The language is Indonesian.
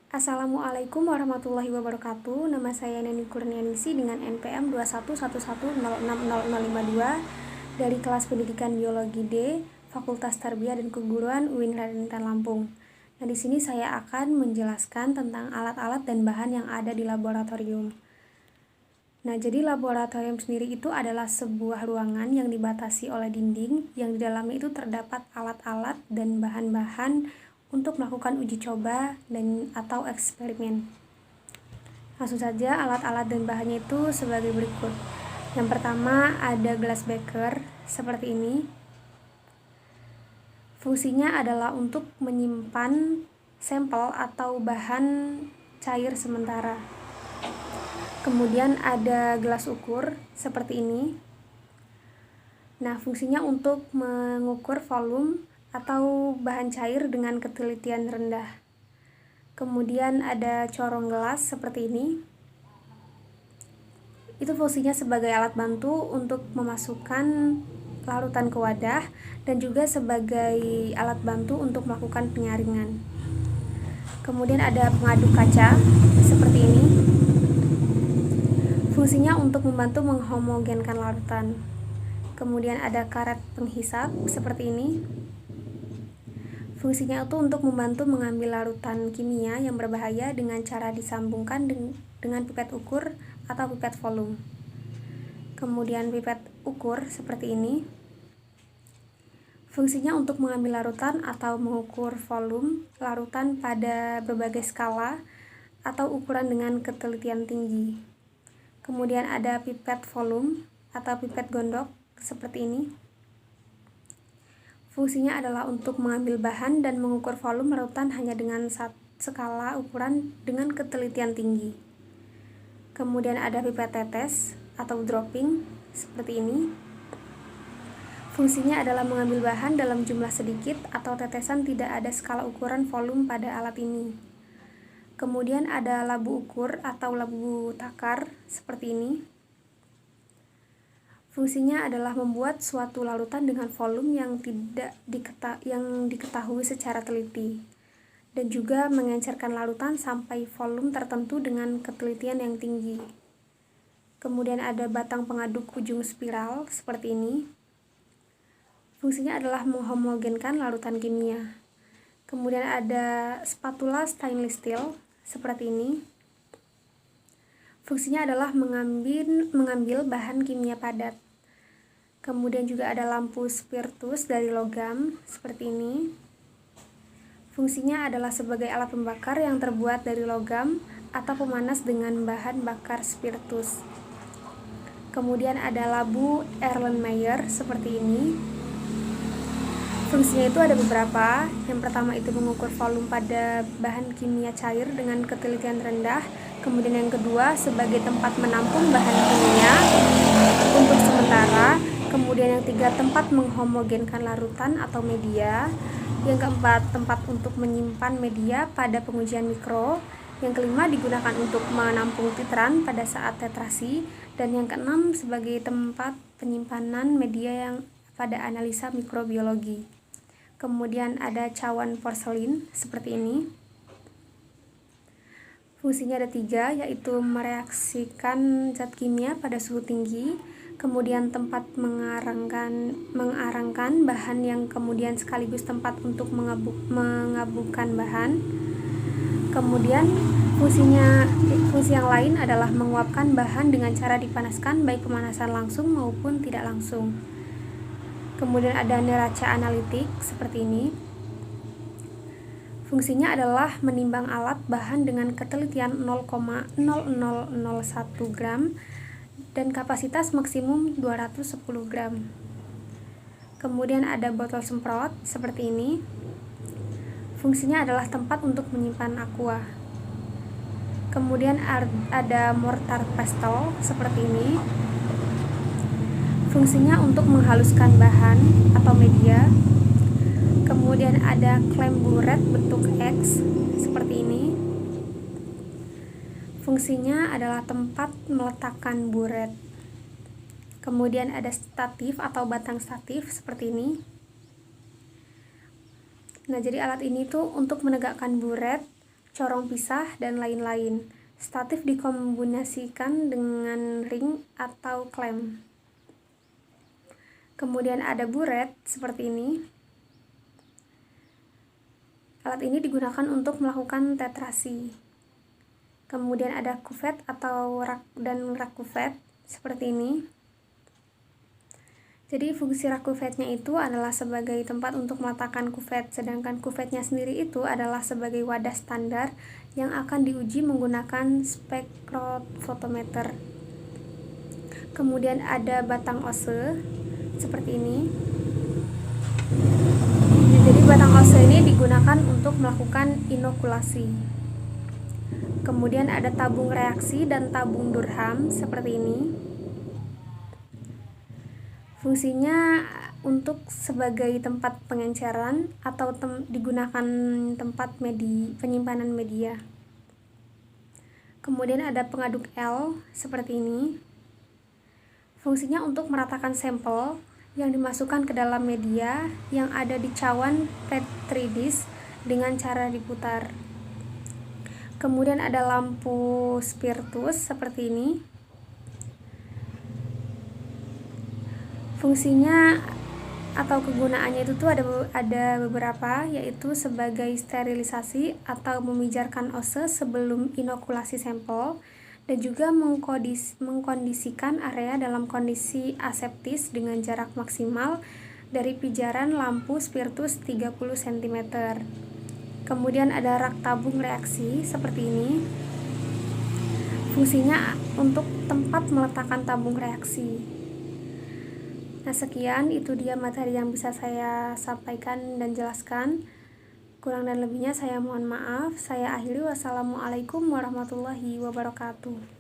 Assalamualaikum warahmatullahi wabarakatuh. Nama saya Neni Kurnianisi dengan NPM 21110600052 dari kelas pendidikan biologi D, Fakultas Tarbiyah dan Keguruan UIN Raden Lampung. Nah, di sini saya akan menjelaskan tentang alat-alat dan bahan yang ada di laboratorium. Nah, jadi laboratorium sendiri itu adalah sebuah ruangan yang dibatasi oleh dinding, yang di dalamnya itu terdapat alat-alat dan bahan-bahan untuk melakukan uji coba dan atau eksperimen. Langsung saja alat-alat dan bahannya itu sebagai berikut. Yang pertama ada glass beaker seperti ini. Fungsinya adalah untuk menyimpan sampel atau bahan cair sementara. Kemudian ada gelas ukur seperti ini. Nah, fungsinya untuk mengukur volume atau bahan cair dengan ketelitian rendah. Kemudian ada corong gelas seperti ini. Itu fungsinya sebagai alat bantu untuk memasukkan larutan ke wadah dan juga sebagai alat bantu untuk melakukan penyaringan. Kemudian ada pengaduk kaca seperti ini. Fungsinya untuk membantu menghomogenkan larutan. Kemudian ada karet penghisap seperti ini. Fungsinya itu untuk membantu mengambil larutan kimia yang berbahaya dengan cara disambungkan dengan pipet ukur atau pipet volume. Kemudian pipet ukur seperti ini. Fungsinya untuk mengambil larutan atau mengukur volume larutan pada berbagai skala atau ukuran dengan ketelitian tinggi. Kemudian ada pipet volume atau pipet gondok seperti ini. Fungsinya adalah untuk mengambil bahan dan mengukur volume larutan hanya dengan skala ukuran dengan ketelitian tinggi. Kemudian ada pipet tetes atau dropping seperti ini. Fungsinya adalah mengambil bahan dalam jumlah sedikit atau tetesan, tidak ada skala ukuran volume pada alat ini. Kemudian ada labu ukur atau labu takar seperti ini. Fungsinya adalah membuat suatu larutan dengan volume yang diketahui secara teliti dan juga mengencerkan larutan sampai volume tertentu dengan ketelitian yang tinggi. Kemudian ada batang pengaduk ujung spiral seperti ini. Fungsinya adalah menghomogenkan larutan kimia. Kemudian ada spatula stainless steel seperti ini. Fungsinya adalah mengambil bahan kimia padat. Kemudian juga ada lampu spiritus dari logam seperti ini. Fungsinya adalah sebagai alat pembakar yang terbuat dari logam atau pemanas dengan bahan bakar spiritus. Kemudian ada labu Erlenmeyer seperti ini. Fungsinya itu ada beberapa. Yang pertama itu mengukur volume pada bahan kimia cair dengan ketelitian rendah. Kemudian yang kedua sebagai tempat menampung bahan kimia untuk sementara. Kemudian yang ketiga tempat menghomogenkan larutan atau media. Yang keempat tempat untuk menyimpan media pada pengujian mikro. Yang kelima digunakan untuk menampung titran pada saat tetrasi. Dan yang keenam sebagai tempat penyimpanan media yang pada analisa mikrobiologi. Kemudian ada cawan porselin seperti ini. Fungsinya ada 3, yaitu mereaksikan zat kimia pada suhu tinggi. Kemudian tempat mengarangkan bahan yang kemudian sekaligus tempat untuk mengabukan bahan. Kemudian fungsi yang lain adalah menguapkan bahan dengan cara dipanaskan, baik pemanasan langsung maupun tidak langsung. Kemudian ada neraca analitik seperti ini. Fungsinya adalah menimbang alat bahan dengan ketelitian 0,0001 gram dan kapasitas maksimum 210 gram. Kemudian ada botol semprot seperti ini. Fungsinya adalah tempat untuk menyimpan aqua. Kemudian ada mortar pestle seperti ini. Fungsinya untuk menghaluskan bahan atau media. Kemudian ada klem buret bentuk X seperti ini. Fungsinya adalah tempat meletakkan buret. Kemudian ada statif atau batang statif seperti ini. Nah, jadi alat ini tuh untuk menegakkan buret corong pisah, dan lain-lain. Statif dikombinasikan dengan ring atau klem. Kemudian ada buret seperti ini. Alat ini digunakan untuk melakukan tetrasi. Kemudian ada kuvet atau rak kuvet seperti ini. Jadi fungsi rak kuvetnya itu adalah sebagai tempat untuk meletakkan kuvet, sedangkan kuvetnya sendiri itu adalah sebagai wadah standar yang akan diuji menggunakan spektrofotometer. Kemudian ada batang ose seperti ini. Jadi batang ose ini digunakan untuk melakukan inokulasi. Kemudian ada tabung reaksi dan tabung Durham seperti ini. Fungsinya untuk sebagai tempat pengenceran atau digunakan tempat penyimpanan media. Kemudian ada pengaduk L seperti ini. Fungsinya untuk meratakan sampel yang dimasukkan ke dalam media yang ada di cawan petri dish dengan cara diputar. Kemudian ada lampu spiritus seperti ini. Fungsinya atau kegunaannya itu tuh ada beberapa, yaitu sebagai sterilisasi atau memijarkan ose sebelum inokulasi sampel, dan juga mengkondisikan area dalam kondisi aseptis dengan jarak maksimal dari pijaran lampu spiritus 30 cm. Kemudian ada rak tabung reaksi seperti ini. Fungsinya untuk tempat meletakkan tabung reaksi. Nah, sekian itu dia materi yang bisa saya sampaikan dan jelaskan. Kurang dan lebihnya saya mohon maaf. Saya akhiri. Wassalamualaikum warahmatullahi wabarakatuh.